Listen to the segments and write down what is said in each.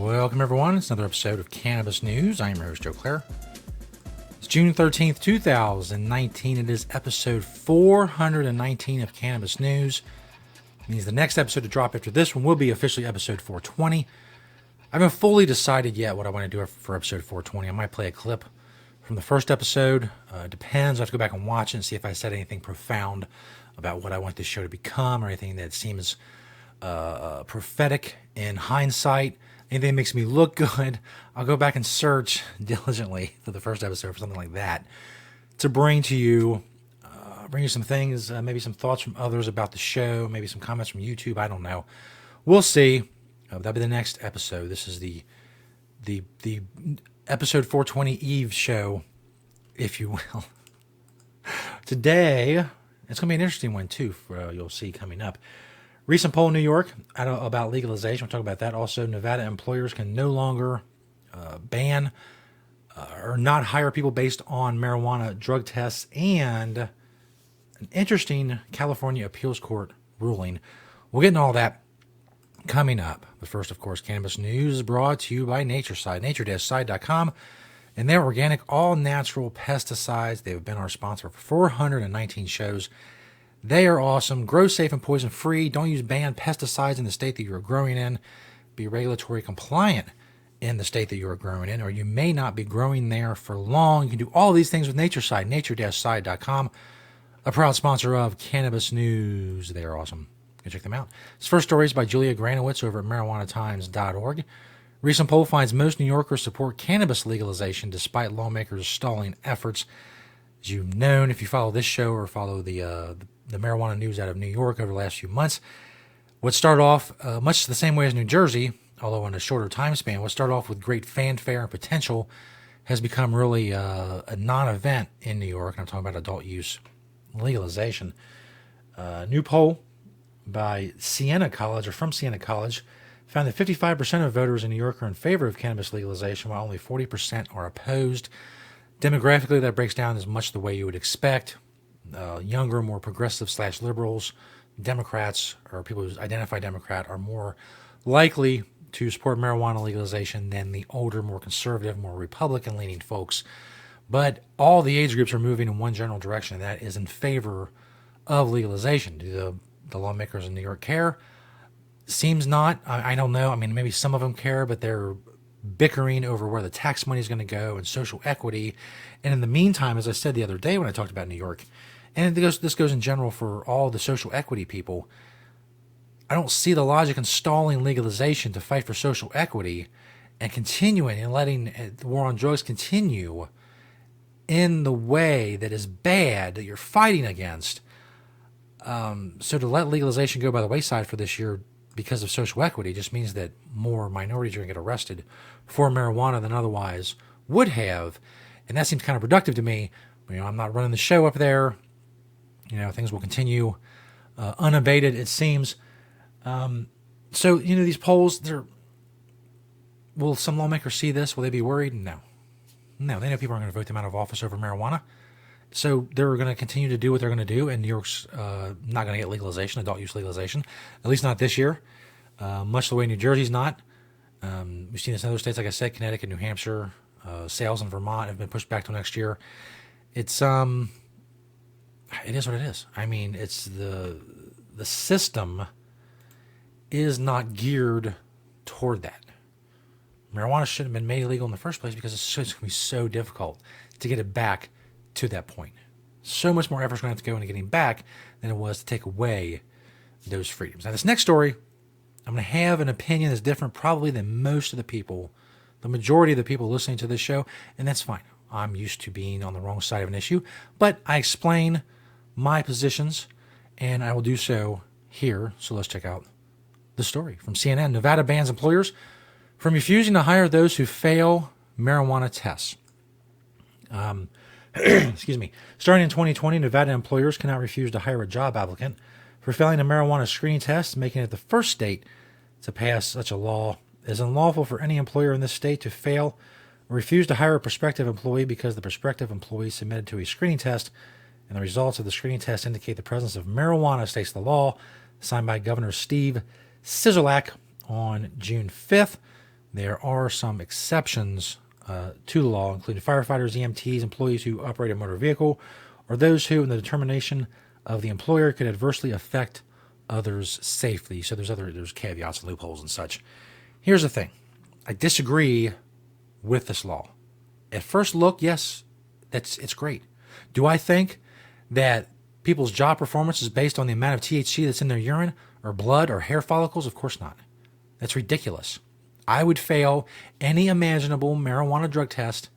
Welcome, everyone. It's another episode of Cannabis News. I am your host, Joe Klare. It's June 13th, 2019. It is episode 419 of Cannabis News. It means the next episode to drop after this one will be officially episode 420. I haven't fully decided yet what I want to do for episode 420. I might play a clip from the first episode. It depends. I have to go back and watch it and see if I said anything profound about what I want this show to become or anything that seems prophetic in hindsight. Anything that makes me look good, I'll go back and search diligently for the first episode for something like that to bring you some things, maybe some thoughts from others about the show, maybe some comments from YouTube. I don't know. We'll see. That'll be the next episode. This is the episode 420 Eve show, if you will. Today, it's going to be an interesting one too. You'll see coming up. Recent poll in New York about legalization. We'll talk about that. Also, Nevada employers can no longer ban or not hire people based on marijuana drug tests, and an interesting California appeals court ruling. We'll get into all that coming up. But first, of course, Cannabis News is brought to you by Natureside, nature-side.com, and their organic, all-natural pesticides. They've been our sponsor for 419 shows. They are awesome. Grow safe and poison-free. Don't use banned pesticides in the state that you're growing in. Be regulatory compliant in the state that you're growing in, or you may not be growing there for long. You can do all these things with Natureside, nature-side.com, a proud sponsor of Cannabis News. They are awesome. Go check them out. This first story is by Julia Granowitz over at marijuanatimes.org. Recent poll finds most New Yorkers support cannabis legalization despite lawmakers' stalling efforts. As you've known, if you follow this show or follow the marijuana news out of New York over the last few months, what started off much the same way as New Jersey, although in a shorter time span, what started off with great fanfare and potential has become really a non-event in New York. And I'm talking about adult use legalization. New poll by Siena College, or from Siena College, found that 55% of voters in New York are in favor of cannabis legalization, while only 40% are opposed. Demographically, that breaks down as much the way you would expect. Younger, more progressive / liberals, Democrats, or people who identify Democrat, are more likely to support marijuana legalization than the older, more conservative, more Republican-leaning folks. But all the age groups are moving in one general direction, and that is in favor of legalization. Do the lawmakers in New York care? Seems not. I don't know. I mean, maybe some of them care, but they're bickering over where the tax money is going to go and social equity. And in the meantime, as I said the other day when I talked about New York, and this goes in general for all the social equity people, I don't see the logic in stalling legalization to fight for social equity and continuing and letting the war on drugs continue in the way that is bad that you're fighting against. So to let legalization go by the wayside for this year because of social equity just means that more minorities are going to get arrested for marijuana than otherwise would have. And that seems kind of productive to me. I'm not running the show up there. Things will continue unabated, it seems. So, these polls, will some lawmakers see this? Will they be worried? No. No, they know people aren't going to vote them out of office over marijuana. So they're going to continue to do what they're going to do, and New York's not going to get legalization, adult use legalization, at least not this year, much the way New Jersey's not. We've seen this in other states, like I said, Connecticut, New Hampshire, sales in Vermont have been pushed back till next year. It is what it is. I mean, it's the system is not geared toward that. Marijuana shouldn't have been made illegal in the first place because it's going to be so difficult to get it back to that point. So much more effort is going to have to go into getting back than it was to take away those freedoms. Now, this next story, I'm going to have an opinion that's different probably than most of the people, the majority of the people listening to this show, and that's fine. I'm used to being on the wrong side of an issue, but I explain my positions, and I will do so here. So let's check out the story from CNN. Nevada bans employers from refusing to hire those who fail marijuana tests. Excuse me. Starting in 2020, Nevada employers cannot refuse to hire a job applicant for failing a marijuana screening test, making it the first state to pass such a law. It is unlawful for any employer in this state to fail or refuse to hire a prospective employee because the prospective employee submitted to a screening test and the results of the screening test indicate the presence of marijuana, states the law, signed by Governor Steve Sisolak on June 5th. there are some exceptions to the law, including firefighters, EMTs, employees who operate a motor vehicle, or those who, in the determination of the employer, could adversely affect others' safety. So there's caveats and loopholes and such. Here's the thing. I disagree with this law. At first look, yes, it's great. Do I think that people's job performance is based on the amount of THC that's in their urine or blood or hair follicles? Of course not. That's ridiculous. I would fail any imaginable marijuana drug test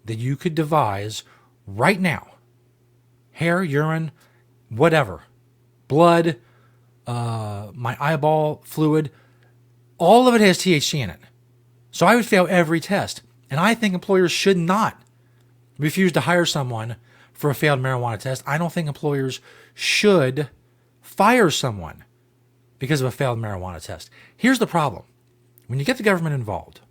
that you could devise right now. Hair, urine, whatever. Blood, my eyeball fluid, all of it has THC in it. So I would fail every test. And I think employers should not refuse to hire someone for a failed marijuana test. I don't think employers should fire someone because of a failed marijuana test. Here's the problem. When you get the government involved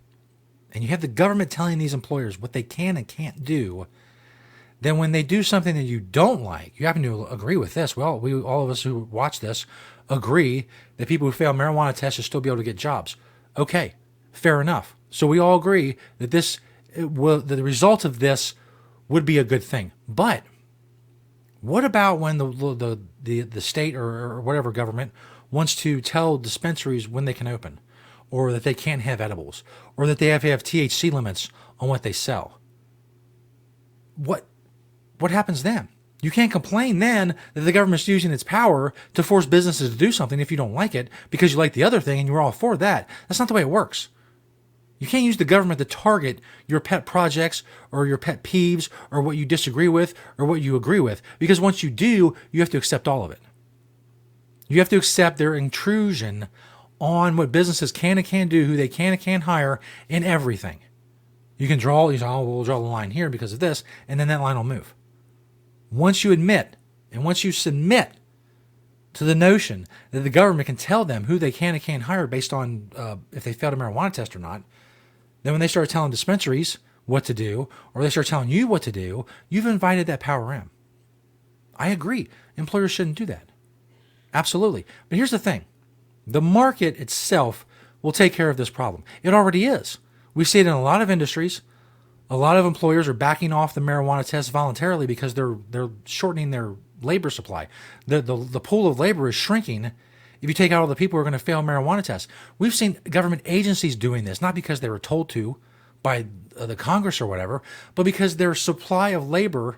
and you have the government telling these employers what they can and can't do, then when they do something that you don't like, you happen to agree with this. Well, all of us who watch this agree that people who fail marijuana tests should still be able to get jobs. Okay, fair enough. So we all agree that the result of this would be a good thing. But what about when the state or whatever government wants to tell dispensaries when they can open, or that they can't have edibles, or that they have to have THC limits on what they sell? What happens then? You can't complain then that the government's using its power to force businesses to do something if you don't like it because you like the other thing and you're all for that. That's not the way it works. You can't use the government to target your pet projects or your pet peeves or what you disagree with or what you agree with, because once you do, you have to accept all of it. You have to accept their intrusion on what businesses can and can't do, who they can and can't hire, in everything. You can we'll draw the line here because of this, and then that line will move. Once you admit and once you submit to the notion that the government can tell them who they can and can't hire based on if they failed a marijuana test or not, then when they start telling dispensaries what to do, or they start telling you what to do, you've invited that power in. I agree. Employers shouldn't do that. Absolutely. But here's the thing. The market itself will take care of this problem. It already is. We see it in a lot of industries. A lot of employers are backing off the marijuana test voluntarily because they're shortening their labor supply. The pool of labor is shrinking if you take out all the people who are going to fail marijuana tests. We've seen government agencies doing this, not because they were told to by the Congress or whatever, but because their supply of labor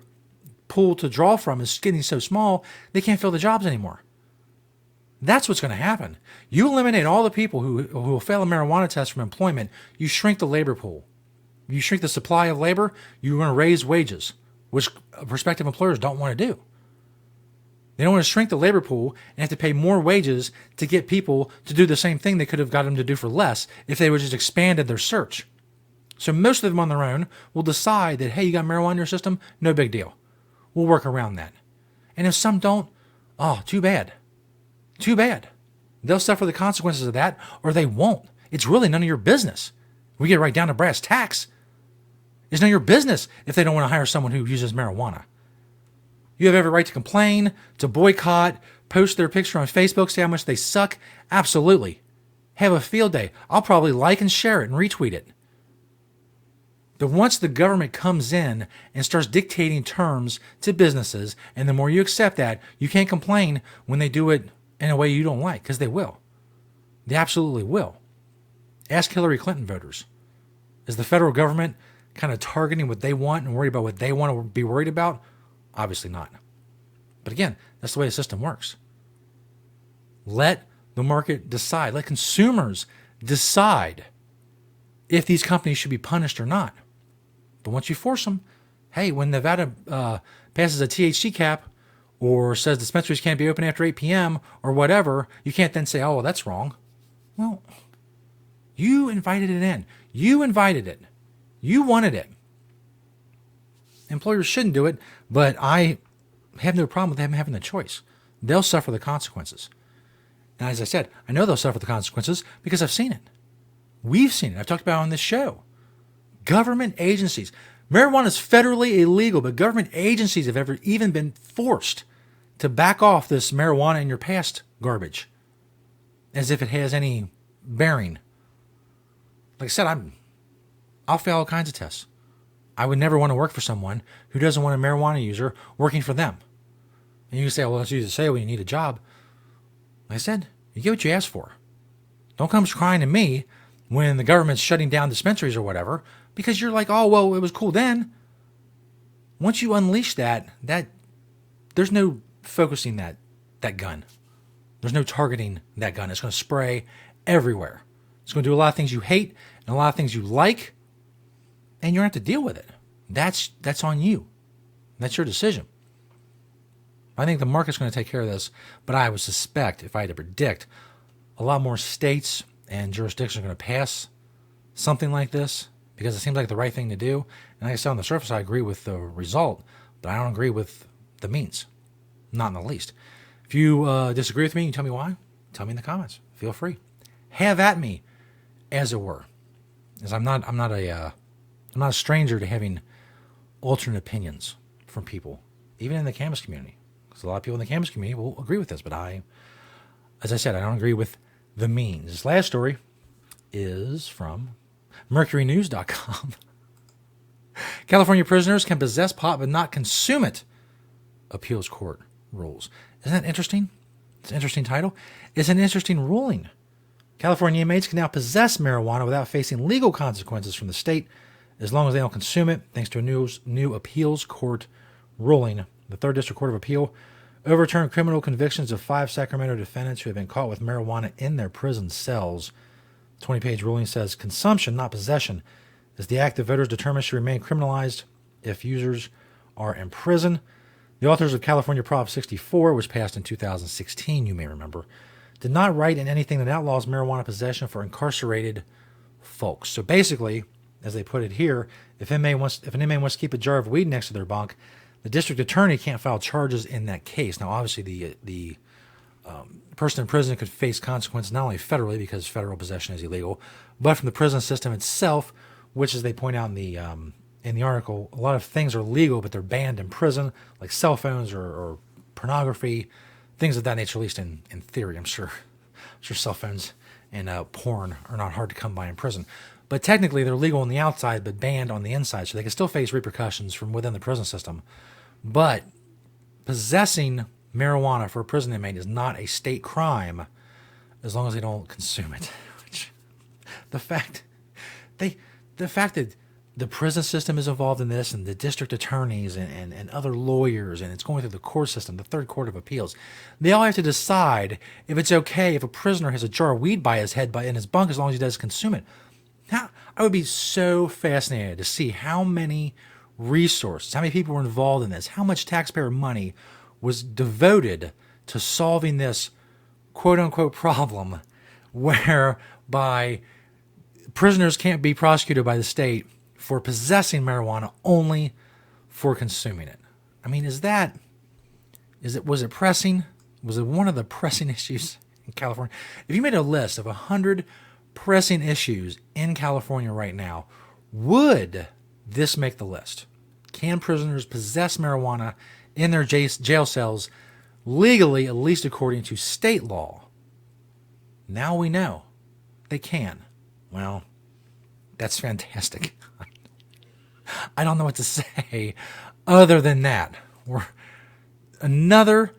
pool to draw from is getting so small, they can't fill the jobs anymore. That's what's going to happen. You eliminate all the people who will fail a marijuana test from employment, you shrink the labor pool. You shrink the supply of labor, you're going to raise wages, which prospective employers don't want to do. They don't want to shrink the labor pool and have to pay more wages to get people to do the same thing they could have got them to do for less if they would just expanded their search. So most of them on their own will decide that, hey, you got marijuana in your system? No big deal. We'll work around that. And if some don't, oh, too bad. Too bad. They'll suffer the consequences of that, or they won't. It's really none of your business. We get right down to brass tacks. It's none of your business if they don't want to hire someone who uses marijuana. You have every right to complain, to boycott, post their picture on Facebook, say how much they suck. Absolutely. Have a field day. I'll probably like and share it and retweet it. But once the government comes in and starts dictating terms to businesses, and the more you accept that, you can't complain when they do it in a way you don't like, because they will. They absolutely will. Ask Hillary Clinton voters. Is the federal government kind of targeting what they want and worried about what they want to be worried about? Obviously not. But again, that's the way the system works. Let the market decide. Let consumers decide if these companies should be punished or not. But once you force them, hey, when Nevada passes a THC cap or says dispensaries can't be open after 8 p.m. or whatever, you can't then say, oh, well, that's wrong. Well, you invited it in. You invited it. You wanted it. Employers shouldn't do it, but I have no problem with them having the choice. They'll suffer the consequences. And as I said, I know they'll suffer the consequences because I've seen it. We've seen it. I've talked about it on this show. Government agencies. Marijuana is federally illegal, but government agencies have ever even been forced to back off this marijuana in your past garbage, as if it has any bearing Like I said, I'll fail all kinds of tests. I would never want to work for someone who doesn't want a marijuana user working for them. And you can say, well, that's easy to say when you need a job. Like I said, you get what you ask for. Don't come crying to me when the government's shutting down dispensaries or whatever, because you're like, oh, well, it was cool then. Once you unleash that there's no focusing that gun. There's no targeting that gun. It's going to spray everywhere. It's going to do a lot of things you hate and a lot of things you like, and you don't have to deal with it. That's on you. That's your decision. I think the market's going to take care of this, but I would suspect, if I had to predict, a lot more states and jurisdictions are going to pass something like this because it seems like the right thing to do. And like I said, on the surface, I agree with the result, but I don't agree with the means. Not in the least. If you disagree with me, you tell me why. Tell me in the comments. Feel free. Have at me, as it were. As I'm not a stranger to having alternate opinions from people, even in the cannabis community. Because a lot of people in the cannabis community will agree with this, but as I said, I don't agree with the means. This last story is from mercurynews.com. California prisoners can possess pot but not consume it. Appeals court rules. Isn't that interesting? It's an interesting title. It's an interesting ruling. California inmates can now possess marijuana without facing legal consequences from the state as long as they don't consume it, thanks to a new appeals court ruling. The 3rd District Court of Appeal overturned criminal convictions of 5 Sacramento defendants who have been caught with marijuana in their prison cells. The 20-page ruling says consumption, not possession, is the act that voters determine should remain criminalized if users are in prison. The authors of California Prop 64, which passed in 2016, you may remember, did not write in anything that outlaws marijuana possession for incarcerated folks. So basically, as they put it here, if an inmate wants to keep a jar of weed next to their bunk, the district attorney can't file charges in that case. Now, obviously, the person in prison could face consequences not only federally because federal possession is illegal, but from the prison system itself, which, as they point out in the article, a lot of things are legal, but they're banned in prison, like cell phones or pornography, things of that nature, at least in theory. I'm sure cell phones and porn are not hard to come by in prison. But technically, they're legal on the outside, but banned on the inside, so they can still face repercussions from within the prison system. But possessing marijuana for a prison inmate is not a state crime as long as they don't consume it. The fact that the prison system is involved in this, and the district attorneys and other lawyers, and it's going through the court system, the 3rd Court of Appeals, they all have to decide if it's okay if a prisoner has a jar of weed by his head in his bunk as long as he does consume it. Now, I would be so fascinated to see how many resources, how many people were involved in this, how much taxpayer money was devoted to solving this quote-unquote problem whereby prisoners can't be prosecuted by the state for possessing marijuana, only for consuming it. I mean, was it pressing? Was it one of the pressing issues in California? If you made a list of 100 pressing issues in California right now, would this make the list? Can prisoners possess marijuana in their jail cells legally, at least according to state law? Now we know they can. Well, that's fantastic. I don't know what to say other than that. Another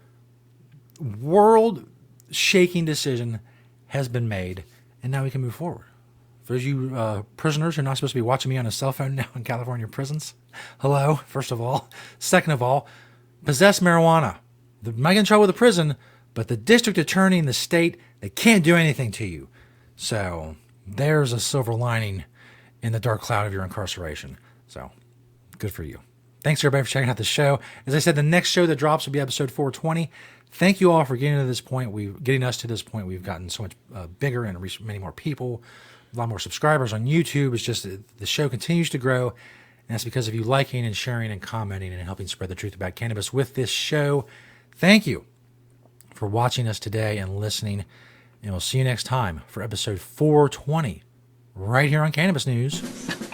world-shaking decision has been made, and now we can move forward. For those of you prisoners who are not supposed to be watching me on a cell phone now in California prisons, hello, first of all. Second of all, possess marijuana. You might get in trouble with the prison, but the district attorney in the state, they can't do anything to you. So there's a silver lining in the dark cloud of your incarceration. So good for you. Thanks everybody for checking out the show. As I said, the next show that drops will be episode 420. Thank you all for getting us to this point. We've gotten so much bigger and reached many more people, a lot more subscribers on YouTube. It's just the show continues to grow, and that's because of you liking and sharing and commenting and helping spread the truth about cannabis with this show. Thank you for watching us today and listening, and we'll see you next time for episode 420 right here on Cannabis News.